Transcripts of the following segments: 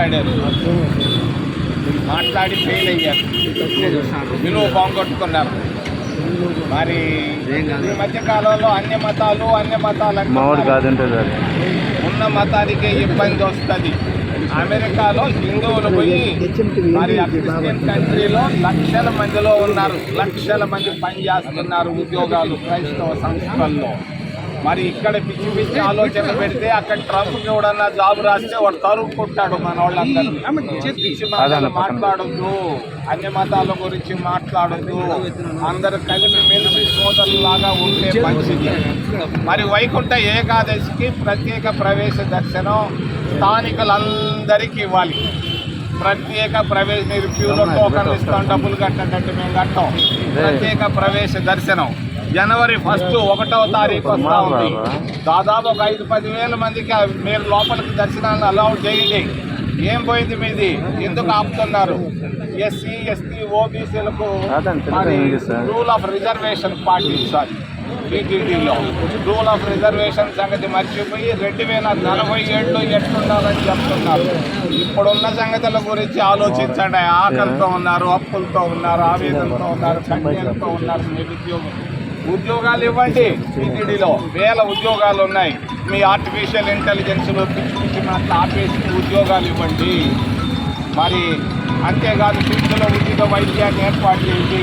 మాట్లాడారు, మాట్లాడి ఫెయిల్ అయ్యారు, విలువ బాగుంటున్నారు. మరి ఈ మధ్య కాలంలో అన్ని మతాలు ఉన్న మతానికే ఇబ్బంది వస్తుంది. అమెరికాలో హిందువులు పోయి మరి ఆ క్రిస్టియన్ కంట్రీలో లక్షల మందిలో ఉన్నారు, లక్షల మంది పనిచేస్తున్నారు ఉద్యోగాలు క్రైస్తవ సంస్థల్లో. మరి ఇక్కడ పిచ్చి పిచ్చి ఆలోచన పెడితే అక్కడ ట్రంప్కి ఎవడన్నా జాబ్ రాస్తే వాడు తరుక్కుంటాడు మన వాళ్ళందరినీ. పిచ్చి మాటలు మాట్లాడొద్దు, అన్ని మతాల గురించి మాట్లాడొద్దు, అందరు కలిపి మెలిసి సోదరులాగా ఉంటే మంచిది. మరి వైకుంఠ ఏకాదశికి ప్రత్యేక ప్రవేశ దర్శనం స్థానికులందరికీ ఇవ్వాలి. ప్రత్యేక ప్రవేశ మీరు క్యూలో టోకన్లు ఇస్తాం, డబ్బులు కట్టంటే మేము కట్టాం. ప్రత్యేక ప్రవేశ దర్శనం జనవరి 1వ తారీఖు వస్తూ ఉంది. దాదాపు ఒక 5-10 వేల మందికి మీరు లోపలికి దర్శనాలను అలౌ చేయండి. ఏం పోయింది మీది? ఎందుకు ఆపుతున్నారు? ఎస్సీ ఎస్టీ ఓబీసీలకు రూల్ ఆఫ్ రిజర్వేషన్ పాటించాలి. టీటీడీలో రూల్ ఆఫ్ రిజర్వేషన్ సంగతి మర్చిపోయి 2047 ఎట్లుండాలని చెప్తున్నారు. ఇప్పుడున్న సంగతుల గురించి ఆలోచించండి. ఆకలితో ఉన్నారు, అప్పులతో ఉన్నారు, ఆవేదనతో ఉన్నారు, కన్యలతో ఉన్నారు. ఉద్యోగాలు ఇవ్వండి. టీటీడీలో వేల ఉద్యోగాలు ఉన్నాయి. మీ ఆర్టిఫిషియల్ ఇంటెలిజెన్స్లో పిచ్చి పిచ్చి మాటలు ఆపేసి ఉద్యోగాలు ఇవ్వండి. మరి అంతేకాదు శిక్షలో ఉచిత వైద్యాన్ని ఏర్పాటు చేయండి.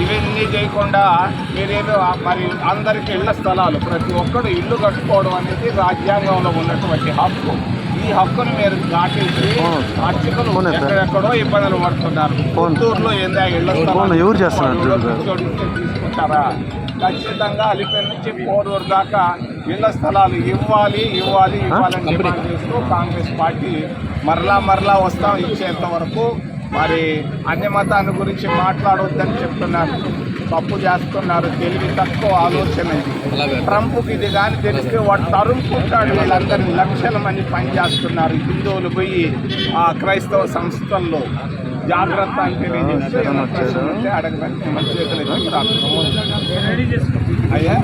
ఇవన్నీ చేయకుండా మీరేదో మరి అందరికీ ఇళ్ల స్థలాలు, ప్రతి ఒక్కరు ఇల్లు కట్టుకోవడం అనేది రాజ్యాంగంలో ఉన్నటువంటి హక్కు. ఈ హక్కును మీరు దాటేసి అర్చకులు ఎక్కడెక్కడో ఇబ్బందులు పడుతున్నారు. గుంటూరులో ఏందా ఇళ్ల స్థలాలు తీసుకుంటారా? ఖచ్చితంగా అలిపేరు నుంచి పోరూరు దాకా ఇళ్ల స్థలాలు ఇవ్వాలి అని డిమాండ్ చేస్తూ కాంగ్రెస్ పార్టీ మరలా వస్తాం. ఇచ్చేంత వరకు మరి అన్ని మతాన్ని గురించి మాట్లాడవద్దని చెప్తున్నారు. తప్పు చేస్తున్నారు. తెలివి తక్కువ ఆలోచన ఇది. ట్రంప్కి ఇది కానీ తెలిస్తే వాడు తరుముకుంటాడు. వీళ్ళందరినీ లక్షల మంది పనిచేస్తున్నారు. హిందువులు పోయి ఆ క్రైస్తవ సంస్థల్లో జాగ్రత్త అని తెలియజేస్తే అడగడానికి మన చేతులు అయ్యా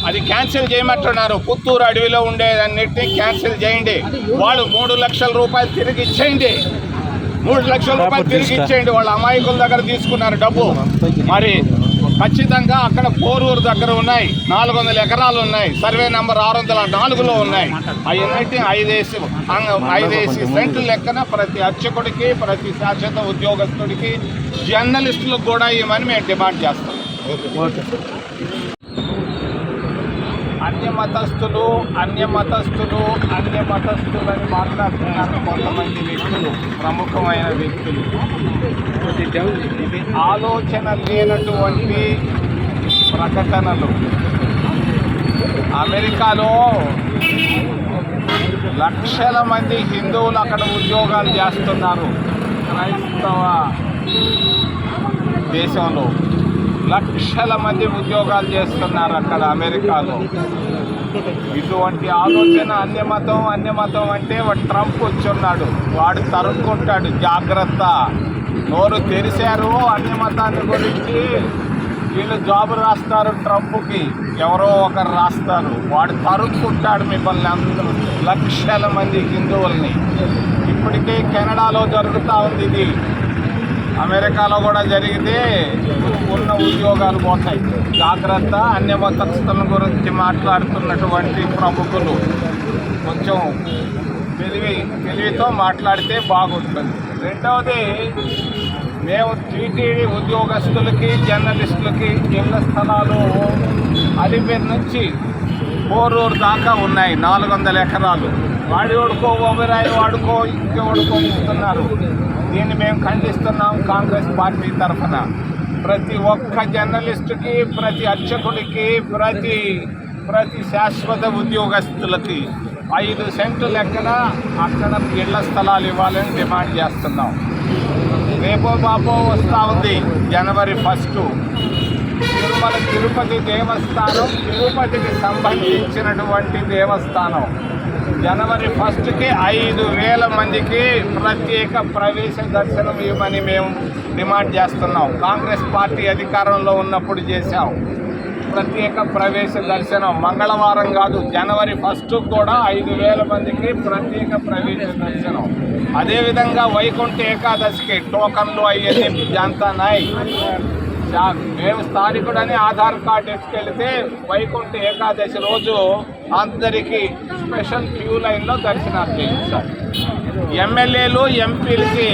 అది క్యాన్సిల్ చేయమంటున్నారు. పుత్తూరు అడవిలో ఉండేదన్నిటినీ క్యాన్సిల్ చేయండి. వాళ్ళు 3 లక్షల రూపాయలు తిరిగి ఇచ్చేయండి. 3 లక్షల రూపాయలు తిరిగి ఇచ్చేయండి. వాళ్ళ అమాయకుల దగ్గర తీసుకున్నారు డబ్బు. మరి ఖచ్చితంగా అక్కడ పోరూరు దగ్గర ఉన్నాయి 400 ఎకరాలు ఉన్నాయి. సర్వే నెంబర్ 604లో ఉన్నాయి. అవన్నీ 5 సెంట్లు లెక్కన ప్రతి అర్చకుడికి, ప్రతి శాశ్వత ఉద్యోగస్తుడికి, జర్నలిస్టులకు కూడా ఇవ్వమని మేము డిమాండ్ చేస్తాం. అన్య మతస్థులని మాట్లాడుతున్నారు కొంతమంది వ్యక్తులు, ప్రముఖమైన వ్యక్తులు. ఇది ఆలోచన లేనటువంటి ప్రకటనలు. అమెరికాలో లక్షల మంది హిందువులు అక్కడ ఉద్యోగాలు చేస్తున్నారు. క్రైస్తవ దేశంలో లక్షల మంది ఉద్యోగాలు చేస్తున్నారు అక్కడ అమెరికాలో. ఇటువంటి ఆలోచన అన్యమతం అంటే వాడు ట్రంప్ వచ్చున్నాడు, వాడు తరుక్కుంటాడు. జాగ్రత్త. నోరు తెరిశారు అన్యమతాన్ని గురించి. వీళ్ళు జాబు రాస్తారు ట్రంప్కి, ఎవరో ఒకరు రాస్తారు. వాడు తరుక్కుంటాడు మిమ్మల్ని అందరూ, లక్షల మంది హిందువుల్ని. ఇప్పటికే కెనడాలో జరుగుతూ ఉంది ఇది. అమెరికాలో కూడా జరిగితే ఉన్న ఉద్యోగాలు పోతాయి. జాగ్రత్త. అన్య మతస్థుల గురించి మాట్లాడుతున్నటువంటి ప్రముఖులు కొంచెం తెలివితో మాట్లాడితే బాగుంటుంది. రెండవది, మేము టీటీడీ ఉద్యోగస్తులకి, జర్నలిస్టులకి ఇళ్ల స్థలాలు అలిపేరు నుంచి పోరూరు దాకా ఉన్నాయి 400 ఎకరాలు. వాడుకో ఓబరాయి వాడుకో ఇంకెవడుకో ఇస్తున్నారు. దీన్ని మేము ఖండిస్తున్నాం కాంగ్రెస్ పార్టీ తరఫున. ప్రతి ఒక్క జర్నలిస్టుకి, ప్రతి అర్చకుడికి, ప్రతి శాశ్వత ఉద్యోగస్తులకి 5 సెంట్లు లెక్కన అక్కడ ఇళ్ల స్థలాలు ఇవ్వాలని డిమాండ్ చేస్తున్నాం. రేపో బాపో వస్తూ ఉంది జనవరి 1. తిరుమల తిరుపతి దేవస్థానం, తిరుపతికి సంబంధించినటువంటి దేవస్థానం జనవరి 1కి 5,000 మందికి ప్రత్యేక ప్రవేశ దర్శనం ఇవ్వమని మేము డిమాండ్ చేస్తున్నాం. కాంగ్రెస్ పార్టీ అధికారంలో ఉన్నప్పుడు చేశాం. ప్రత్యేక ప్రవేశ దర్శనం. మంగళవారం కాదు, జనవరి 1 కూడా 5,000 మందికి ప్రత్యేక ప్రవేశ దర్శనం. అదేవిధంగా వైకుంఠ ఏకాదశికి టోకన్లు అయ్యేది జాంతానాయ్. మేము స్థానికుడని ఆధార్ కార్డు ఎత్తుకెళ్తే వైకుంఠ ఏకాదశి రోజు అందరికీ స్పెషల్ క్యూ లైన్లో దర్శనాలు చేయించారు. ఎమ్మెల్యేలు ఎంపీలకి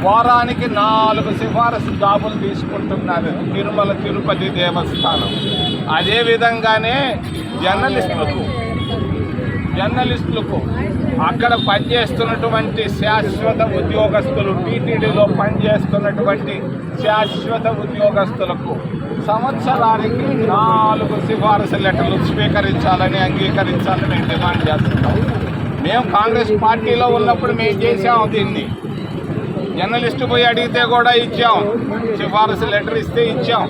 వారానికి 4 సిఫారసు జాబులు తీసుకుంటున్నారు తిరుమల తిరుపతి దేవస్థానం. అదేవిధంగానే జర్నలిస్టులకు అక్కడ పనిచేస్తున్నటువంటి శాశ్వత ఉద్యోగస్తులు, టీటీడీలో పనిచేస్తున్నటువంటి శాశ్వత ఉద్యోగస్తులకు సంవత్సరానికి 4 సిఫారసు లెటర్లు స్వీకరించాలని, అంగీకరించాలని మేము డిమాండ్ చేస్తున్నాం. మేము కాంగ్రెస్ పార్టీలో ఉన్నప్పుడు మేము చేసాము దీన్ని. జర్నలిస్టు పోయి అడిగితే కూడా ఇచ్చాం, సిఫారసు లెటర్ ఇస్తే ఇచ్చాం.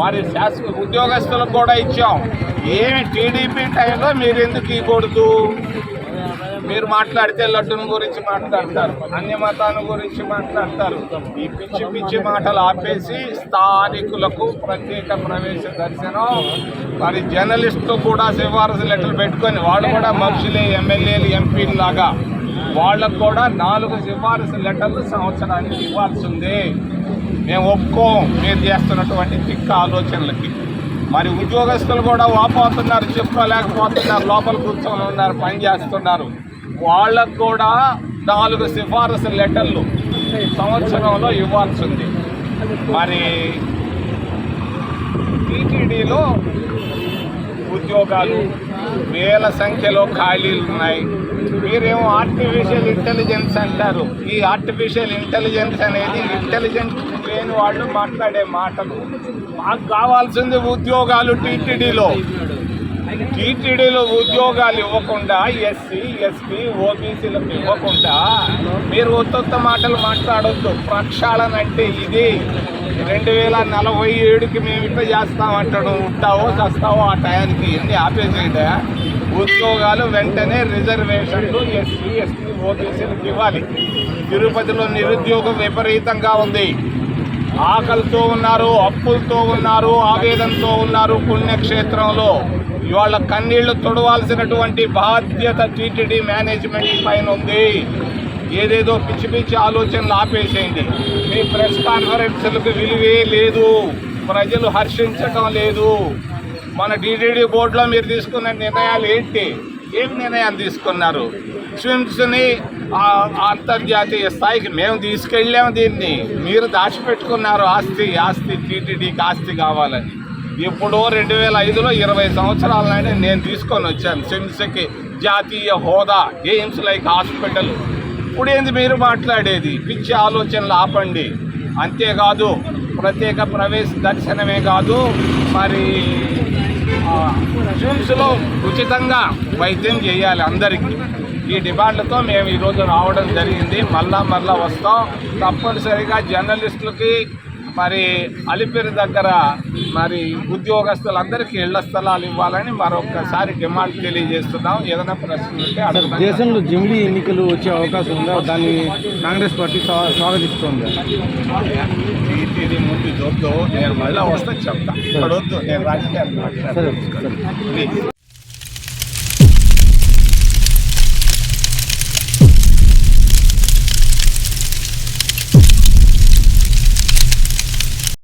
మరి శాశ్వత ఉద్యోగస్తులకు కూడా ఇచ్చాం. ఏమి టీడీపీ టైంలో మీరు ఎందుకు ఇవ్వకూడదు? మీరు మాట్లాడితే లడ్డును గురించి మాట్లాడతారు, అన్య మతాన్ని గురించి మాట్లాడతారు. ఈ పిచ్చి పిచ్చి మాటలు ఆపేసి స్థానికులకు ప్రత్యేక ప్రవేశ దర్శనం. మరి జర్నలిస్టులు కూడా సిఫారసు లెటర్లు పెట్టుకొని వాళ్ళు కూడా మనుషులే, ఎమ్మెల్యేలు ఎంపీలు లాగా వాళ్ళకు కూడా 4 సిఫారసు లెటర్లు సంవత్సరానికి ఇవ్వాల్సిందే. మేము ఒప్పుకోం మీరు చేస్తున్నటువంటి తిక్క ఆలోచనలకి. మరి ఉద్యోగస్తులు కూడా వాపోతున్నారు, చెప్పుకోలేకపోతున్నారు, లోపల కూర్చొని ఉన్నారు, పని చేస్తున్నారు. వాళ్ళకు కూడా 4 సిఫారసు లెటర్లు సంవత్సరంలో ఇవ్వాల్సింది. మరి టీటీడీలో ఉద్యోగాలు వేల సంఖ్యలో ఖాళీలు ఉన్నాయి. మీరేమో ఆర్టిఫిషియల్ ఇంటెలిజెన్స్ అంటారు. ఈ ఆర్టిఫిషియల్ ఇంటెలిజెన్స్ అనేది ఇంటెలిజెన్స్ లేని వాళ్ళు మాట్లాడే మాటలు. మాకు కావాల్సింది ఉద్యోగాలు. టీటీడీలో ఉద్యోగాలు ఇవ్వకుండా ఎస్సీ, ఎస్టీ, ఓబీసీలకు ఇవ్వకుండా మీరు ఒత్తొత్త మాటలు మాట్లాడొద్దు. ప్రక్షాళన అంటే ఇది. 2047కి మేము ఇట్లా చేస్తామంటాడు. ఉంటావో చస్తావో ఆ టయానికి ఎన్ని ఆపేసేయడా? ఉద్యోగాలు వెంటనే రిజర్వేషన్లు ఎస్సీ, ఎస్టీ, ఓబీసీలకు ఇవ్వాలి. తిరుపతిలో నిరుద్యోగం విపరీతంగా ఉంది. ఆకలితో ఉన్నారు, అప్పులతో ఉన్నారు, ఆవేదనతో ఉన్నారు. పుణ్యక్షేత్రంలో ఇవాళ కన్నీళ్లు తొడవాల్సినటువంటి బాధ్యత టీటీడీ మేనేజ్మెంట్ పైన ఉంది. ఏదేదో పిచ్చి పిచ్చి ఆలోచనలు ఆపేసేయండి. మీ ప్రెస్ కాన్ఫరెన్స్లకు విలువే లేదు, ప్రజలు హర్షించటం లేదు. మన టీటీడీ బోర్డులో మీరు తీసుకున్న నిర్ణయాలు ఏంటి? ఏం నిర్ణయాలు తీసుకున్నారు? స్విమ్స్ని అంతర్జాతీయ స్థాయికి మేము తీసుకెళ్ళాము. దీన్ని మీరు దాచిపెట్టుకున్నారు. ఆస్తి టీటీడీకి ఆస్తి కావాలని. ఇప్పుడు 2005లో 20 సంవత్సరాల నాడే నేను తీసుకొని వచ్చాను స్విమ్స్కి జాతీయ హోదా, ఎయిమ్స్ లైక్ హాస్పిటల్. ఇప్పుడు ఏంది మీరు మాట్లాడేది? పిచ్చి ఆలోచనలు ఆపండి. అంతేకాదు ప్రత్యేక ప్రవేశ దర్శనమే కాదు, మరి స్విమ్స్లో ఉచితంగా వైద్యం చేయాలి అందరికీ. ఈ డిమాండ్లతో మేము ఈరోజు రావడం జరిగింది. మళ్ళా వస్తాం. తప్పనిసరిగా జర్నలిస్టులకి, మరి అలిపిరి దగ్గర మరి ఉద్యోగస్తులందరికీ ఇళ్ల స్థలాలు ఇవ్వాలని మరొకసారి డిమాండ్ తెలియజేస్తున్నాం. ఏదైనా ప్రశ్నలు ఉంటే అడగండి. దేశంలో జమిలీ ఎన్నికలు వచ్చే అవకాశం ఉందా? దాన్ని కాంగ్రెస్ పార్టీ స్వాగతిస్తోంది. టీటీడీ ముందు చూద్దు, నేను మళ్ళీ వస్తే చెప్తా. ఇక్కడ వద్దు, నేను రాజకీయాలు మాట్లాడతాను.